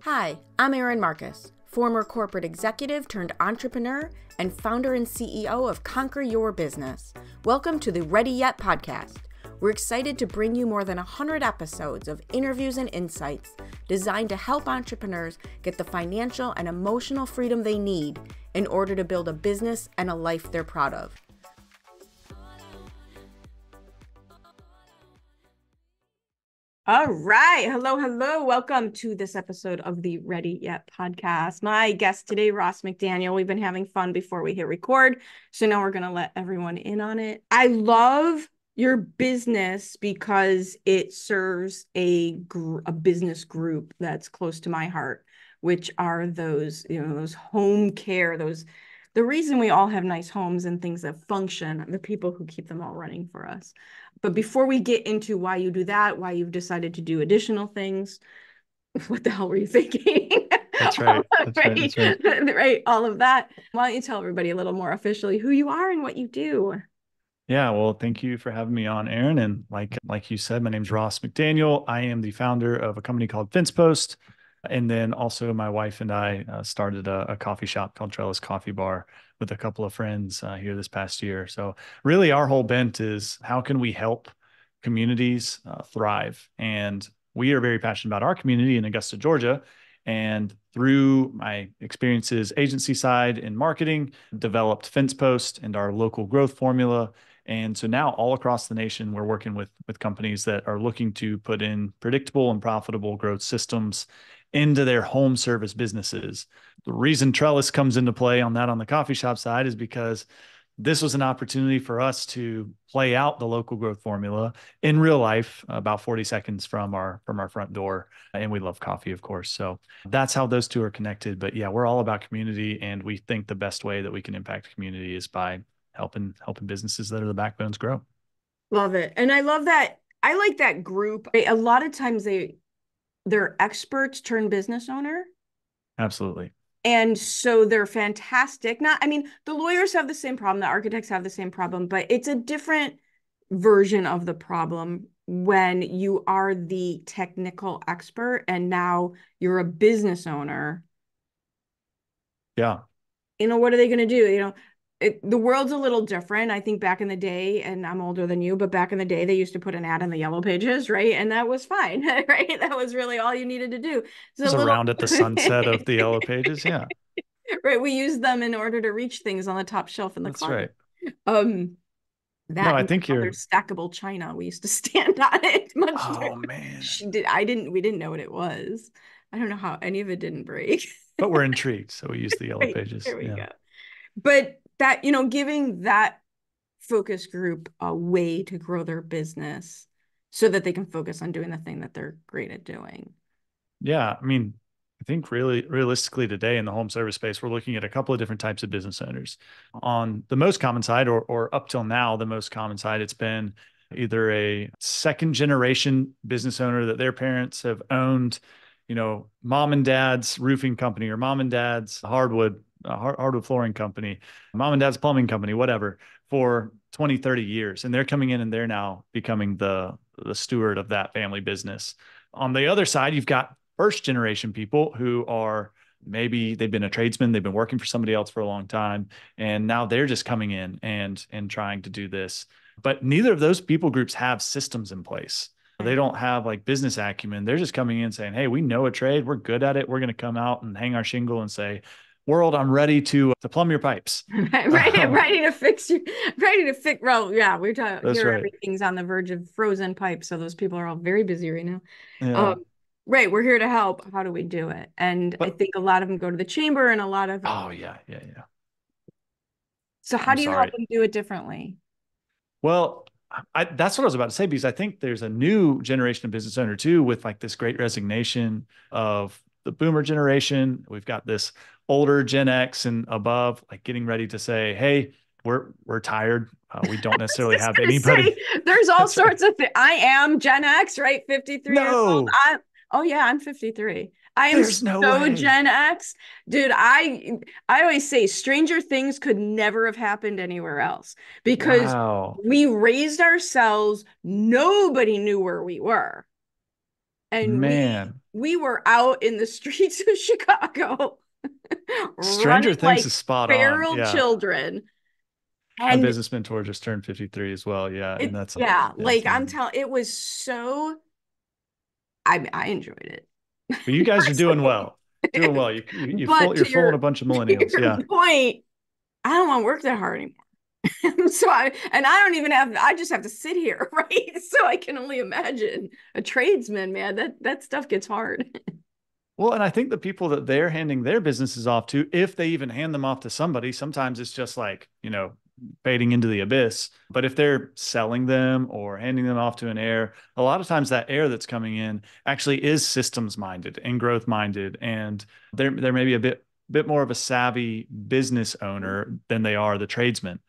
Hi, I'm Erin Marcus, former corporate executive turned entrepreneur and founder and CEO of Conquer Your Business. Welcome to the Ready Yet podcast. We're excited to bring you more than 100 episodes of interviews and insights designed to help entrepreneurs get the financial and emotional freedom they need in order to build a business and a life they're proud of. All right. Hello. Welcome to this episode of the Ready Yet podcast. My guest today, Ross McDaniel. We've been having fun before we hit record, so now we're going to let everyone in on it. I love your business because it serves a business group that's close to my heart, which are those home care, the reason we all have nice homes and things that function, the people who keep them all running for us. But before we get into why you do that, why you've decided to do additional things, what the hell were you thinking? That's right. That's right. Right. All of that. Why don't you tell everybody a little more officially who you are and what you do? Yeah, well, thank you for having me on, Erin. And like you said, my name's Ross McDaniel. I am the founder of a company called Fencepost. And then also my wife and I started a coffee shop called Trellis Coffee Bar with a couple of friends here this past year. So really our whole bent is how can we help communities thrive? And we are very passionate about our community in Augusta, Georgia. And through my experiences agency side in marketing, developed Fencepost and our local growth formula. And so now all across the nation, we're working with companies that are looking to put in predictable and profitable growth systems into their home service businesses. The reason Trellis comes into play on the coffee shop side is because this was an opportunity for us to play out the local growth formula in real life, about 40 seconds from our front door. And we love coffee, of course. So that's how those two are connected. But yeah, we're all about community, and we think the best way that we can impact community is by helping businesses that are the backbones grow. Love it. And I love that. I like that group. A lot of times they're experts turned business owner. Absolutely. And so they're fantastic. The lawyers have the same problem, the architects have the same problem, but it's a different version of the problem when you are the technical expert and now you're a business owner. Yeah. What are they going to do? The world's a little different. I think back in the day, and I'm older than you, but back in the day, they used to put an ad in the yellow pages, right? And that was fine, right? That was really all you needed to do. It was around at the sunset of the yellow pages. Yeah. Right. We use them in order to reach things on the top shelf in the That's closet. right. Um, No, that I and think other you're, stackable china. We used to stand on it much. oh man. We didn't know what it was. I don't know how any of it didn't break. But we're intrigued. So we use the yellow Right, pages. there we Yeah. go. But that, giving that focus group a way to grow their business so that they can focus on doing the thing that they're great at doing. Yeah. I mean, I think really realistically today in the home service space, we're looking at a couple of different types of business owners. On the most common side, or up till now, the most common side, it's been either a second generation business owner that their parents have owned, mom and dad's roofing company or mom and dad's hardwood flooring company, mom and dad's plumbing company, whatever, for 20, 30 years. And they're coming in and they're now becoming the steward of that family business. On the other side, you've got first generation people who are maybe they've been a tradesman, they've been working for somebody else for a long time, and now they're just coming in and trying to do this. But neither of those people groups have systems in place. They don't have like business acumen. They're just coming in saying, "Hey, we know a trade. We're good at it. We're going to come out and hang our shingle and say, world, I'm ready to plumb your pipes." Ready to fix you, ready to fix. Well, yeah, we're talking That's here. right. Everything's on the verge of frozen pipes, so those people are all very busy right now. Yeah. Right, we're here to help. How do we do it? And I But think a lot of them go to the chamber, and a lot of. oh yeah, yeah, yeah. So how I'm do you help sorry. them do it differently? Well, that's what I was about to say, because I think there's a new generation of business owner too, with like this great resignation of the boomer generation. We've got this older Gen X and above, like getting ready to say, "Hey, we're tired. We don't I was necessarily just have gonna anybody." say, there's all That's right. sorts of things. I am Gen X, right? 53 years old. No, Oh yeah, I'm 53. I am there's no so way. Gen X. Dude, I always say stranger things could never have happened anywhere else because Wow. we raised ourselves. Nobody knew where we were. And Man, we were out in the streets of Chicago Stranger running Things like is spot on. feral Yeah. children. My And business mentor just turned 53 as well. Yeah. And it, that's, yeah, yeah, it's like I'm amazing. telling, it was so, I enjoyed it But you guys are doing personally. well. Doing well. But You're fooling a bunch of to millennials. your Yeah. point, I don't want to work that hard anymore. I don't even have, I just have to sit here, right? So I can only imagine a tradesman, man, that stuff gets hard. Well, and I think the people that they're handing their businesses off to, if they even hand them off to somebody, sometimes it's just like, fading into the abyss. But if they're selling them or handing them off to an heir, a lot of times that heir that's coming in actually is systems minded and growth minded. And they're maybe a bit more of a savvy business owner than they are the tradesman.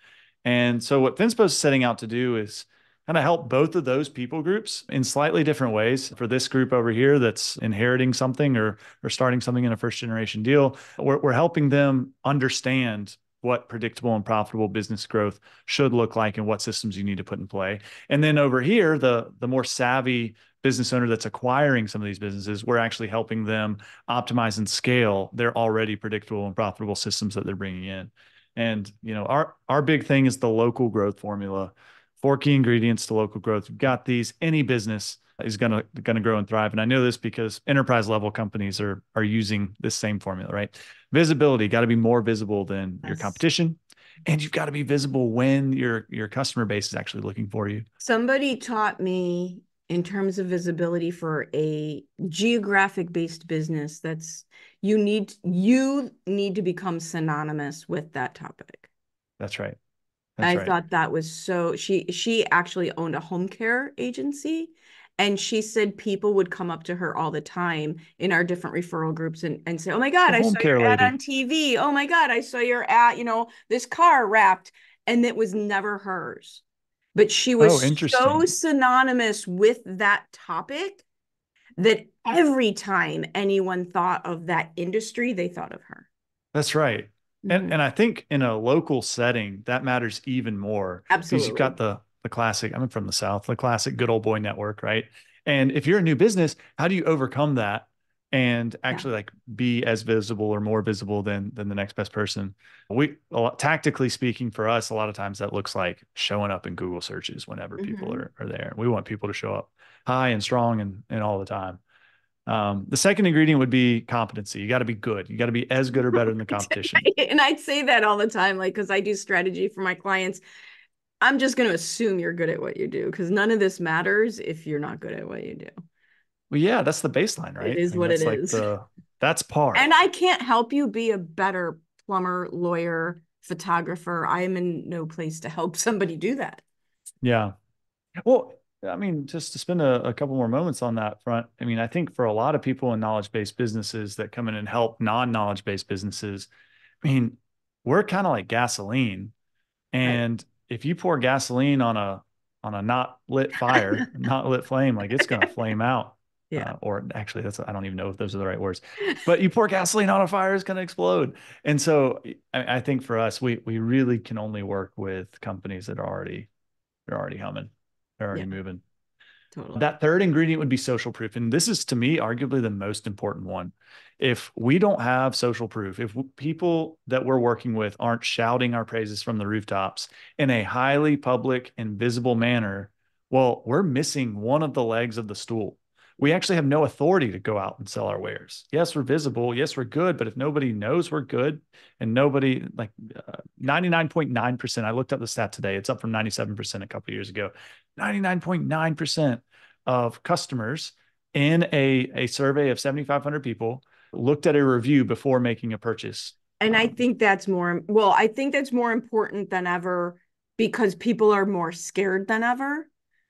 And so what Fencepost is setting out to do is kind of help both of those people groups in slightly different ways. For this group over here that's inheriting something or starting something in a first generation deal, we're helping them understand what predictable and profitable business growth should look like and what systems you need to put in play. And then over here, the more savvy business owner that's acquiring some of these businesses, we're actually helping them optimize and scale their already predictable and profitable systems that they're bringing in. And our big thing is the local growth formula. Four key ingredients to local growth. You've got these. Any business is gonna grow and thrive. And I know this because enterprise level companies are using this same formula, right? Visibility, got to be more visible than your Yes. competition, and you've got to be visible when your customer base is actually looking for you. Somebody taught me in terms of visibility for a geographic based business that's you need to become synonymous with that topic. That's right. That's I right. thought that was so she actually owned a home care agency, and she said people would come up to her all the time in our different referral groups and say, "Oh my God, The I home saw your care ad lady. on TV. Oh my God, I saw your ad, this car wrapped." And it was never hers. But she Oh, was so interesting. synonymous with that topic that every time anyone thought of that industry, they thought of her. That's right. And Mhm. and I think in a local setting that matters even more because you've got Absolutely. the classic, I'm from the South, the classic good old boy network, right? And if you're a new business, how do you overcome that and Yeah. actually like be as visible or more visible than the next best person? Tactically speaking for us, a lot of times that looks like showing up in Google searches whenever people Hmm. are there. We want people to show up high and strong and all the time. The second ingredient would be competency. You got to be good. You got to be as good or better than the competition. And I'd say that all the time, like, because I do strategy for my clients. I'm just going to assume you're good at what you do because none of this matters if you're not good at what you do. Well, yeah, that's the baseline, It right? I is mean, what it that's like is. that's par. And I can't help you be a better plumber, lawyer, photographer. I am in no place to help somebody do that. Yeah. Well, I mean, just to spend a couple more moments on that front, I mean, I think for a lot of people in knowledge-based businesses that come in and help non-knowledge-based businesses, I mean, we're kind of like gasoline. Right. And if you pour gasoline on a not lit fire, not lit flame, like it's gonna flame out. Yeah. Or actually, that's I don't even know if those are the right words. But you pour gasoline on a fire, it's gonna explode. And so I think for us, we really can only work with companies that are they're already humming, they're already Yeah. moving. Totally. That third ingredient would be social proof. And this is to me arguably the most important one. If we don't have social proof, if people that we're working with aren't shouting our praises from the rooftops in a highly public and visible manner, well, we're missing one of the legs of the stool. We actually have no authority to go out and sell our wares. Yes, we're visible. Yes, we're good. But if nobody knows we're good and nobody, like 99.9%, I looked up the stat today, it's up from 97% a couple of years ago. 99.9% of customers in a survey of 7,500 people looked at a review before making a purchase. And I think that's more, well, I think that's more important than ever because people are more scared than ever,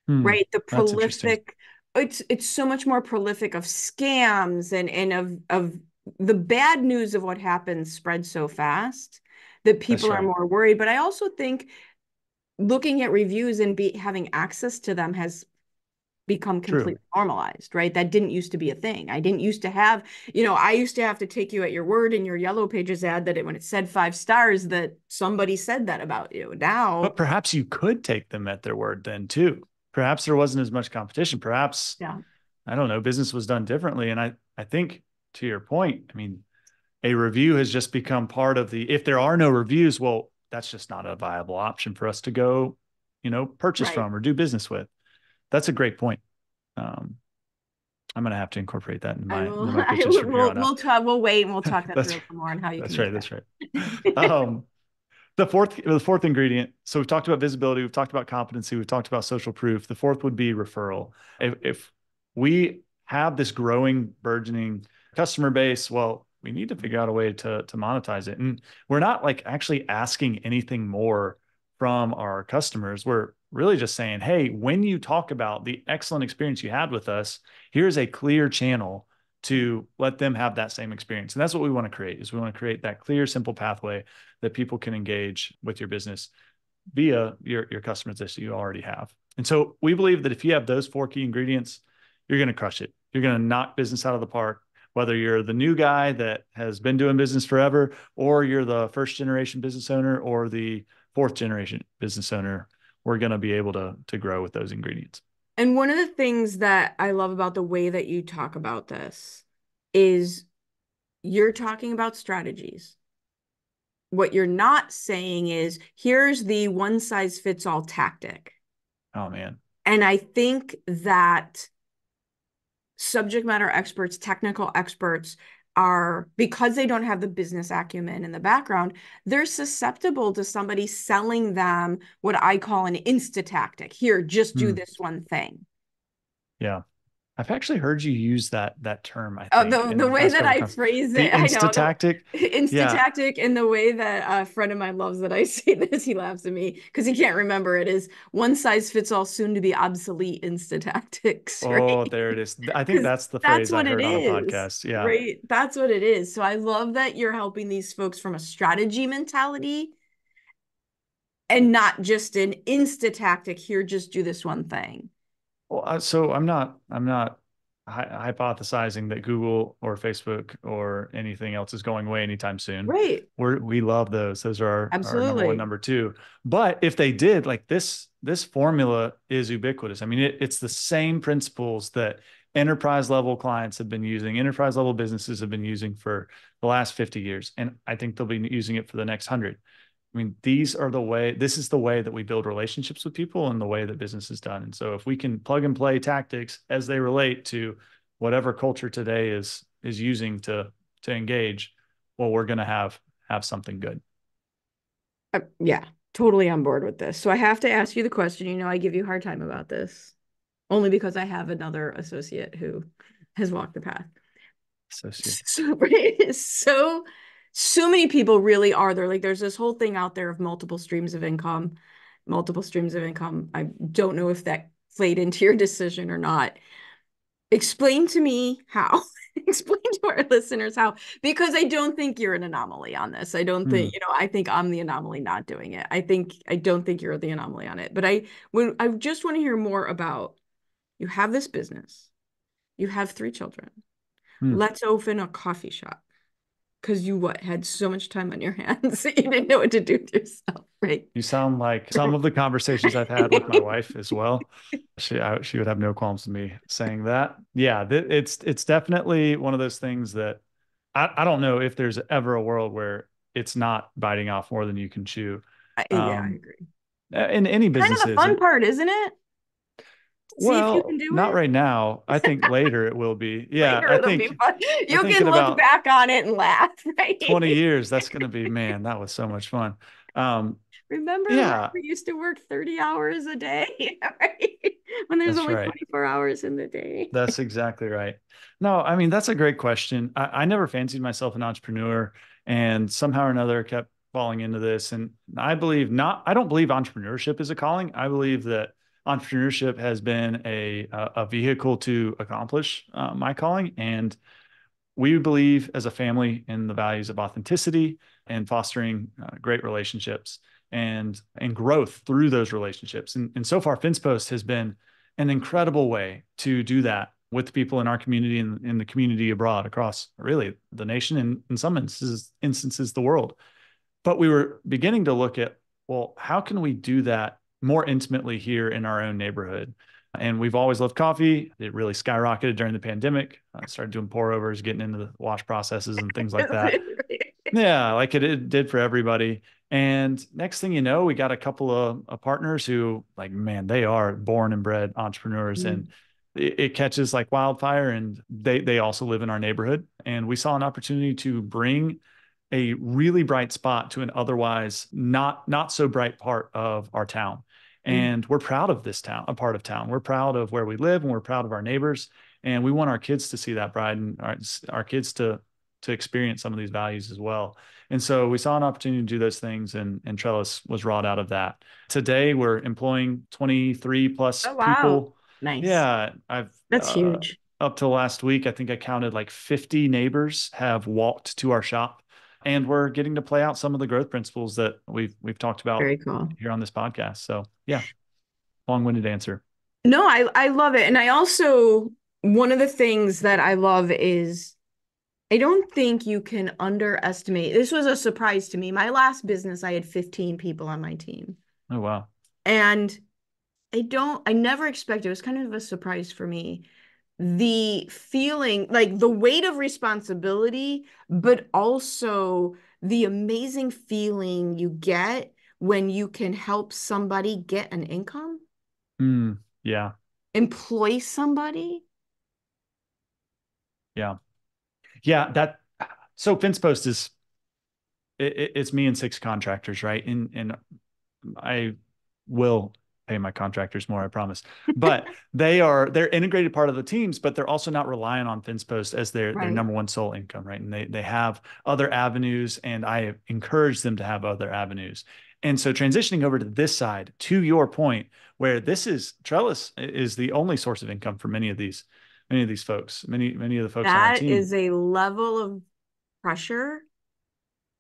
Hmm, right? The that's interesting. prolific, it's so much more prolific of scams and of the bad news of what happens spreads so fast that That's people are right. more worried. But I also think looking at reviews and having access to them has become True. completely normalized, right? That didn't used to be a thing. I didn't used to have, I used to have to take you at your word in your Yellow Pages ad that when it said 5 stars, that somebody said that about you. Now, But perhaps you could take them at their word then too. Perhaps there wasn't as much competition. Perhaps, yeah, I don't know, business was done differently. And I think to your point, I mean, a review has just become part of if there are no reviews, well, that's just not a viable option for us to go, purchase Right. from or do business with. That's a great point. I'm going to have to incorporate that I into will. my pitches from here on out. We'll talk. We'll wait and we'll talk that through That's a little more on how you that's can use right. That's right. that. Um, the fourth ingredient. So we've talked about visibility, we've talked about competency, we've talked about social proof. The fourth would be referral. If we have this growing, burgeoning customer base, well, we need to figure out a way to monetize it. And we're not like actually asking anything more from our customers. We're really just saying, hey, when you talk about the excellent experience you had with us, here's a clear channel to let them have that same experience. And that's what we want to create, is we want to create that clear, simple pathway that people can engage with your business via your customers that you already have. And so we believe that if you have those four key ingredients, you're going to crush it. You're going to knock business out of the park, whether you're the new guy that has been doing business forever, or you're the first generation business owner or the fourth generation business owner. We're going to be able to grow with those ingredients. And one of the things that I love about the way that you talk about this is you're talking about strategies. What you're not saying is, here's the one size fits all tactic. Oh man. And I think that subject matter experts, technical experts are, because they don't have the business acumen in the background, they're susceptible to somebody selling them what I call an insta tactic. Here, just do Hmm. this one thing. Yeah. I've actually heard you use that term, I Oh, think, the in way past that couple of I times. phrase The it, I know insta the tactic. insta Yeah. tactic, and the way that a friend of mine loves that I say this, he laughs at me because he can't remember it, is one size fits all, soon to be obsolete insta tactics, Oh, right? there it is. I think Because that's the that's phrase I what it heard on a is, podcast. Yeah. right? That's what it is. So I love that you're helping these folks from a strategy mentality and not just an insta tactic. Here, just do this one thing. Well, so I'm not hypothesizing that Google or Facebook or anything else is going away anytime soon. Right. We love those. Those are our number one, Absolutely. number two. But if they did, like this formula is ubiquitous. I mean, it's the same principles that enterprise level clients have been using, enterprise level businesses have been using for the last 50 years. And I think they'll be using it for the next 100. I mean, this is the way that we build relationships with people and the way that business is done. And so if we can plug and play tactics as they relate to whatever culture today is using to engage, well, we're going to have something good. Yeah, totally on board with this. So I have to ask you the question. You know, I give you a hard time about this only because I have another associate who has walked the path. Associate. So, so many people really are there. Like, there's this whole thing out there of multiple streams of income, multiple streams of income. I don't know if that played into your decision or not. Explain to me how. Explain to our listeners how, because I don't think you're an anomaly on this. I don't think, Hmm. you know, I think I'm the anomaly not doing it. I don't think you're the anomaly on it. But I just want to hear more about, you have this business, you have three children. Hmm. Let's open a coffee shop because you had so much time on your hands that you didn't know what to do with yourself, right? You sound like some of the conversations I've had with my wife as well. She would have no qualms with me saying that. Yeah, it's definitely one of those things that I don't know if there's ever a world where it's not biting off more than you can chew. Yeah, I Um, agree. in any Kind of the businesses. fun part, isn't it? See if you can Well, do not it. right now. I think later it will be. Yeah, Later, it'll be fun. I You think in can look about back on it and laugh, right? 20 years, that's going to be, man, that was so much fun. Um, Remember when yeah, we used to work 30 hours a day, right? When there's that's only right. 24 hours in the day. That's exactly right. No, I mean, that's a great question. I never fancied myself an entrepreneur and somehow or another kept falling into this. And I don't believe entrepreneurship is a calling. I believe that entrepreneurship has been a vehicle to accomplish my calling. And we believe as a family in the values of authenticity and fostering great relationships and growth through those relationships. And so far, Fencepost has been an incredible way to do that with people in our community and in the community abroad across really the nation and in some instances the world. But we were beginning to look at, well, how can we do that more intimately here in our own neighborhood? And we've always loved coffee. It really skyrocketed during the pandemic. I started doing pour overs, getting into the wash processes and things like that. Yeah, like it did for everybody. And next thing you know, we got a couple of partners who, like, man, they are born and bred entrepreneurs, and Mm, it catches like wildfire. And they also live in our neighborhood, and we saw an opportunity to bring a really bright spot to an otherwise not so bright part of our town. mm. And we're proud of this town, a part of town. We're proud of where we live, and we're proud of our neighbors. And we want our kids to see that pride, and our kids to experience some of these values as well. And so we saw an opportunity to do those things, and Trellis was wrought out of that. Today, we're employing 23 plus Oh, wow. people. Nice. Yeah, I've That's huge. up till last week, I think I counted like 50 neighbors have walked to our shop, and we're getting to play out some of the growth principles that we've talked about Very cool. here on this podcast. So yeah, long-winded answer. No, I love it. And I also, one of the things that I love is I don't think you can underestimate. This was a surprise to me. My last business, I had 15 people on my team. Oh wow. And I never expected, it was kind of a surprise for me. The feeling, like the weight of responsibility, but also the amazing feeling you get when you can help somebody get an income, Yeah, employ somebody. yeah, yeah. So Fencepost is it's me and six contractors, right? And I will pay my contractors more, I promise. But they're integrated part of the teams, but they're also not relying on Fencepost as their Right. number one sole income, right? And they have other avenues, and I encourage them to have other avenues. And so transitioning over to this side, to your point, where this is Trellis is the only source of income for many of these folks, many of the folks on our That team. is a level of pressure.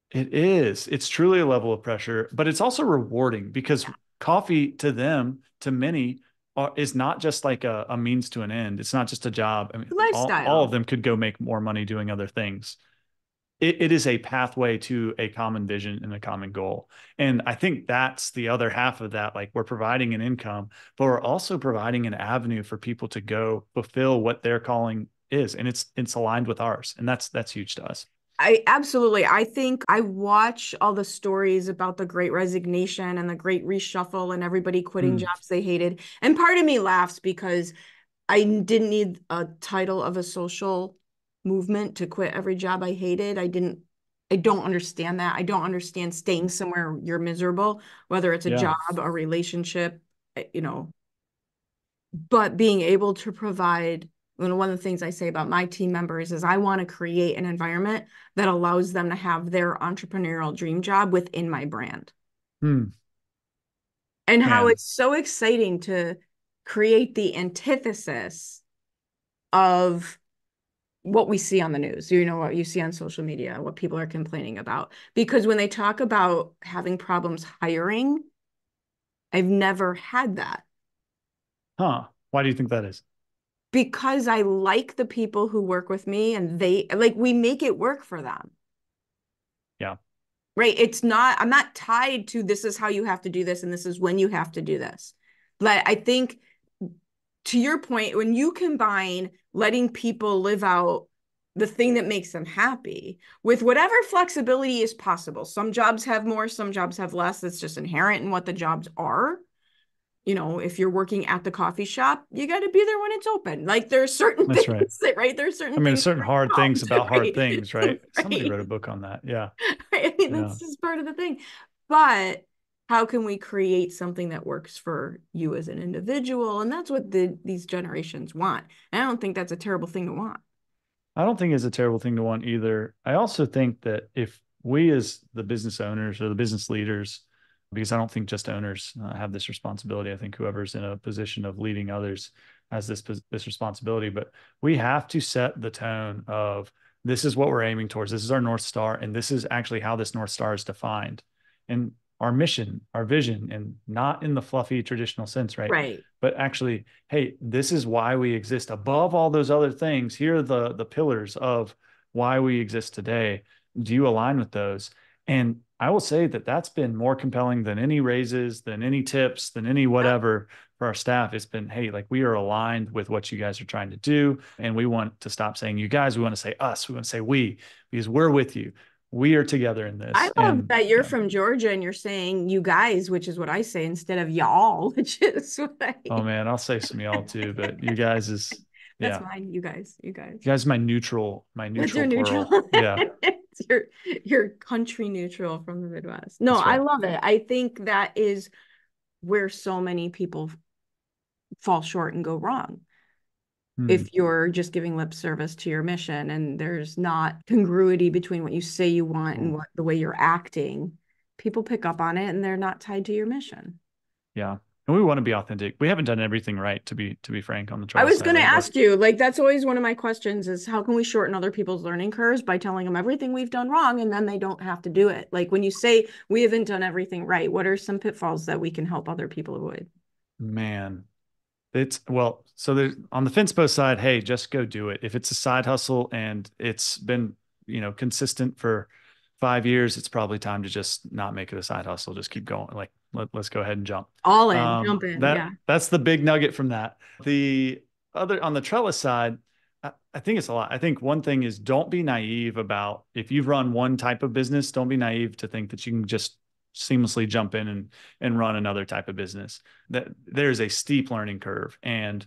It is. It's truly a level of pressure, but it's also rewarding because Yeah. coffee to them, to many, is not just like a means to an end. It's not just a job. I mean, all of Lifestyle. them could go make more money doing other things. It is a pathway to a common vision and a common goal. And I think that's the other half of that. Like, we're providing an income, but we're also providing an avenue for people to go fulfill what their calling is. And it's aligned with ours. And that's huge to us. I absolutely. I think I watch all the stories about the great resignation and the great reshuffle and everybody quitting Mm, jobs they hated. And part of me laughs because I didn't need a title of a social movement to quit every job I hated. I don't understand that. I don't understand staying somewhere you're miserable, whether it's a yeah. job, a relationship, you know, but being able to provide, one of the things I say about my team members is I want to create an environment that allows them to have their entrepreneurial dream job within my brand. Hmm. And how Man. it's so exciting to create the antithesis of what we see on the news, what you see on social media, what people are complaining about. Because when they talk about having problems hiring, I've never had that Huh. Why do you think that is? because I like the people who work with me and they like we make it work for them. Yeah. Right? I'm not tied to this is how you have to do this and this is when you have to do this. But I think to your point, when you combine letting people live out the thing that makes them happy with whatever flexibility is possible. Some jobs have more, some jobs have less. That's just inherent in what the jobs are. If you're working at the coffee shop, you got to be there when it's open. Like there's certain That's right. things that, right? There's I certain mean, things certain that hard are things about involved, hard right? things, right? Somebody Right. wrote a book on that. Yeah. Right. I mean, Yeah. that's just part of the thing. But how can we create something that works for you as an individual? And that's what these generations want. And I don't think that's a terrible thing to want. I don't think it's a terrible thing to want either. I also think that if we, as the business owners or the business leaders, because I don't think just owners have this responsibility. I think whoever's in a position of leading others has this responsibility. But we have to set the tone of this is what we're aiming towards. This is our North Star, and this is actually how this North Star is defined, and our mission, our vision, and not in the fluffy traditional sense, right? Right. But actually, hey, this is why we exist above all those other things. Here are the pillars of why we exist today. Do you align with those? And I will say that that's been more compelling than any raises, than any tips, than any whatever for our staff. It's been, hey, like we are aligned with what you guys are trying to do. And we want to stop saying you guys. We want to say us. We want to say we, because we're with you. We are together in I this. love And that you're yeah. from Georgia and you're saying you guys, which is what I say instead of y'all, which is what I Oh man, I'll say some y'all too, but you guys is that's yeah. fine. You guys, you guys. You guys my That's your neutral neutral. plural. Yeah, It's your country neutral from the Midwest. No, that's I right. love it. I think that is where so many people fall short and go wrong. Hmm. If you're just giving lip service to your mission and there's not congruity between what you say you want and Oh, what the way you're acting, people pick up on it and they're not tied to your mission. yeah. And we want to be authentic. We haven't done everything right to be frank on the I trellis was side, going to right? Like, ask you, like, that's always one of my questions is how can we shorten other people's learning curves by telling them everything we've done wrong and then they don't have to do it? Like, when you say we haven't done everything right, what are some pitfalls that we can help other people avoid? man, it's well, so there's on the Fencepost side, hey, just go do it. If it's a side hustle and it's been, consistent for 5 years, it's probably time to just not make it a side hustle. Just keep going. Like let's go ahead and jump. All in, jump in. Yeah. That's the big nugget from that. The other on the trellis side, I think it's a lot. I think one thing is don't be naive about if you've run one type of business, don't be naive to think that you can just seamlessly jump in and run another type of business. That there's a steep learning curve, and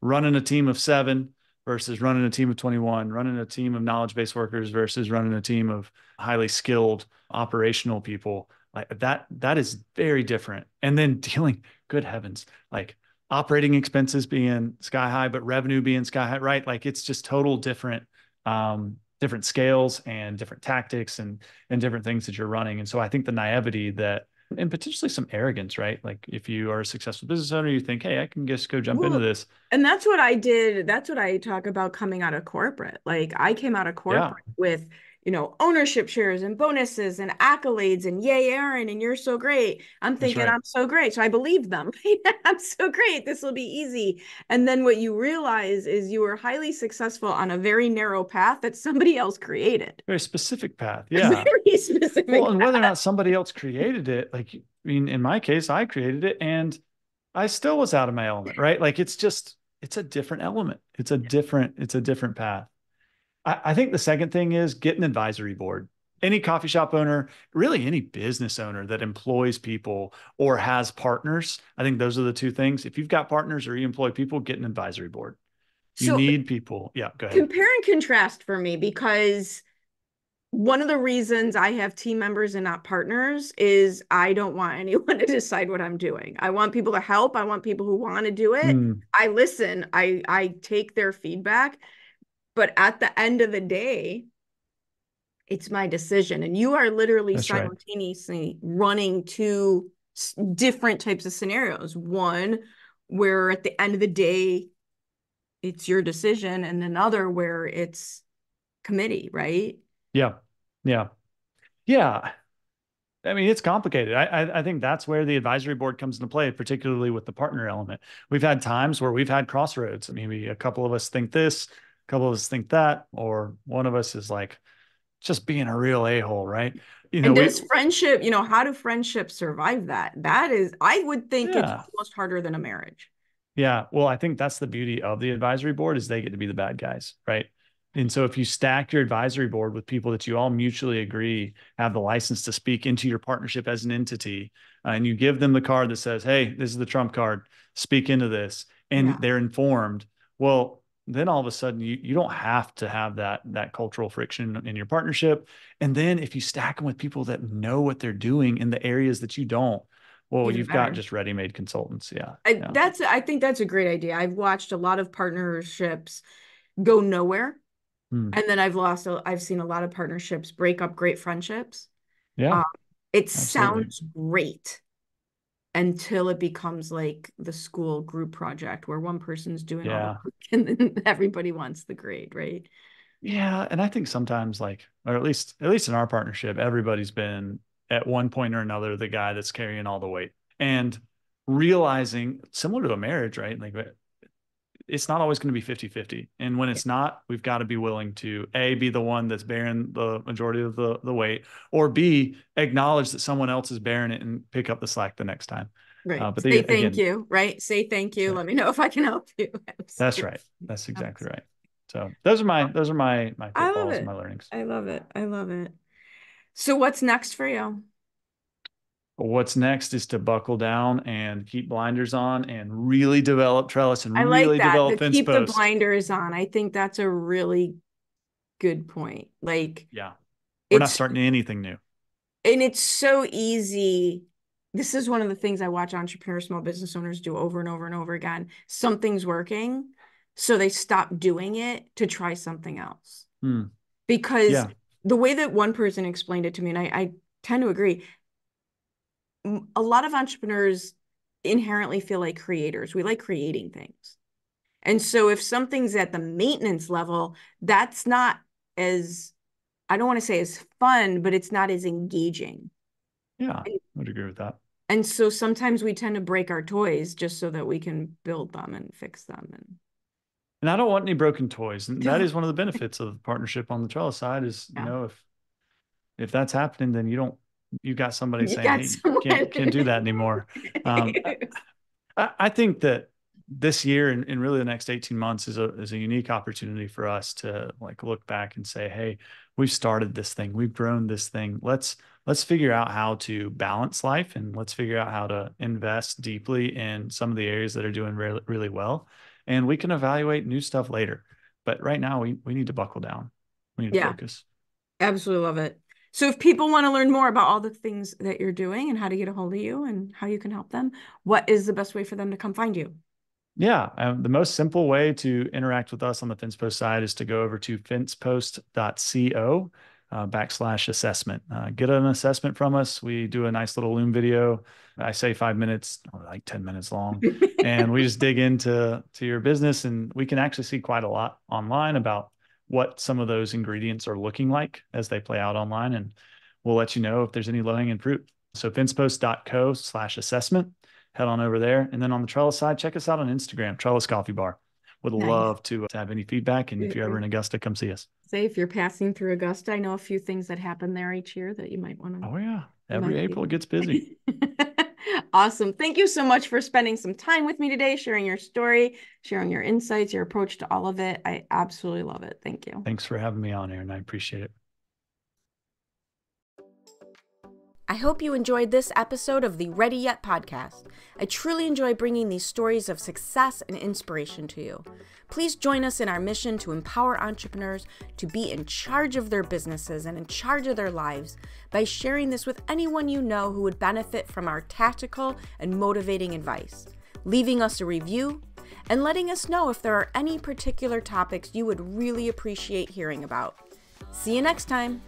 running a team of 7 versus running a team of 21, running a team of knowledge-based workers versus running a team of highly skilled operational people, like that is very different. And then dealing, good heavens, like operating expenses being sky high, but revenue being sky high, right? Like it's just total different scales and different tactics and different things that you're running. And so I think the naivety that and potentially some arrogance, right? Like if you are a successful business owner, you think, hey, I can just go jump into Well, this. and that's what I did. That's what I talk about coming out of corporate. Like I came out of Yeah, corporate with, ownership shares and bonuses and accolades and yay, Erin, and you're so great. I'm that's thinking right. I'm so great. So I believe them. I'm so great. This will be easy. And then what you realize is you were highly successful on a very narrow path that somebody else created. Very specific path. A Yeah. very Well, specific and whether or path. not somebody else created it, like, I mean, in my case, I created it and I still was out of my element, right? Like it's a different element. It's a different path. I think the second thing is get an advisory board. Any coffee shop owner, really any business owner that employs people or has partners, I think those are the two things. If you've got partners or you employ people, get an advisory board. You So need people. Yeah, go ahead. compare and contrast for me because one of the reasons I have team members and not partners is I don't want anyone to decide what I'm doing. I want people to help. I want people who want to do it. Mm, I listen. I take their feedback, but at the end of the day, it's my decision. And you are literally that's right. simultaneously running two different types of scenarios. One where at the end of the day, it's your decision, and another where it's committee, right? Yeah. Yeah. Yeah. I mean, it's complicated. I think that's where the advisory board comes into play, particularly with the partner element. We've had times where we've had crossroads. Maybe a couple of us think this, a couple of us think that, or one of us is like just being a real a-hole, right? And We does friendship, how do friendships survive that? That is, I would think it's yeah. almost harder than a marriage. Yeah, well, I think that's the beauty of the advisory board is they get to be the bad guys, right? And so if you stack your advisory board with people that you all mutually agree have the license to speak into your partnership as an entity, and you give them the card that says, "Hey, this is the trump card. Speak into this," and Yeah. they're informed, well, then all of a sudden you don't have to have that cultural friction in your partnership. And then if you stack them with people that know what they're doing in the areas that you don't, well, Even you've got better. just ready-made consultants. Yeah, I, yeah. that's, I think that's a great idea. I've watched a lot of partnerships go nowhere. Hmm. And then I've seen a lot of partnerships break up great friendships. Yeah, Um, it absolutely. sounds great until it becomes like the school group project where one person's doing all the Yeah. work and then everybody wants the grade, right? Yeah. And I think sometimes like, or at least in our partnership, everybody's been at one point or another the guy that's carrying all the weight. And realizing similar to a marriage, right? Like it's not always going to be 50-50. And when it's not, we've got to be willing to A, be the one that's bearing the majority of the weight, or B, acknowledge that someone else is bearing it and pick up the slack the next time. Right. But Say thank again, you, right? Say thank you. right. Let me know if I can help you. That's Absolutely. right. That's exactly Absolutely. right. So those are my I love pitfalls and it. my learnings. I love it. I love it. So what's next for you? But what's next is to buckle down and keep blinders on and really develop Trellis I and like really that. The develop keep the Fencepost. blinders on. I think that's a really good point. Like Yeah. We're not it's starting anything new. and it's so easy. This is one of the things I watch entrepreneurs, small business owners do over and over and over again. Something's working, so they stop doing it to try something else. Hmm. Because Yeah. the way that one person explained it to me, and I tend to agree, a lot of entrepreneurs inherently feel like creators. We like creating things. And so if something's at the maintenance level, that's not as, I don't want to say as fun, but it's not as engaging. Yeah. I would agree with that. And so sometimes we tend to break our toys just so that we can build them and fix them. And I don't want any broken toys. And that And is one of the benefits of the partnership on the Trellis side is, yeah, if that's happening, then you got somebody you saying, got hey, you someone. can't do that anymore. Um, I think that this year and really the next 18 months is a unique opportunity for us to like look back and say, hey, we've started this thing, we've grown this thing. Let's figure out how to balance life, and let's figure out how to invest deeply in some of the areas that are doing really, really well. And we can evaluate new stuff later. But right now we need to buckle down. We need to Yeah, focus. absolutely love it. So if people want to learn more about all the things that you're doing and how to get a hold of you and how you can help them, what is the best way for them to come find you? Yeah, the most simple way to interact with us on the Fencepost side is to go over to fencepost.co /assessment. Get an assessment from us. We do a nice little Loom video. I say 5 minutes, or like 10 minutes long, and we just dig into your business, and we can actually see quite a lot online about what some of those ingredients are looking like as they play out online, and we'll let you know if there's any low-hanging fruit. So fencepost.co /assessment. Head on over there. And then on the Trellis side, check us out on Instagram, Trellis Coffee Bar. Would Nice. love to have any feedback. And if you're ever in Augusta, come see us. Say if you're passing through Augusta, I know a few things that happen there each year that you might want to, Oh, yeah. you Every might April, it gets busy. be. Awesome. Thank you so much for spending some time with me today, sharing your story, sharing your insights, your approach to all of it. I absolutely love it. Thank you. Thanks for having me on, Erin. I appreciate it. I hope you enjoyed this episode of the Ready Yet podcast. I truly enjoy bringing these stories of success and inspiration to you. Please join us in our mission to empower entrepreneurs to be in charge of their businesses and in charge of their lives by sharing this with anyone you know who would benefit from our tactical and motivating advice, leaving us a review, and letting us know if there are any particular topics you would really appreciate hearing about. See you next time.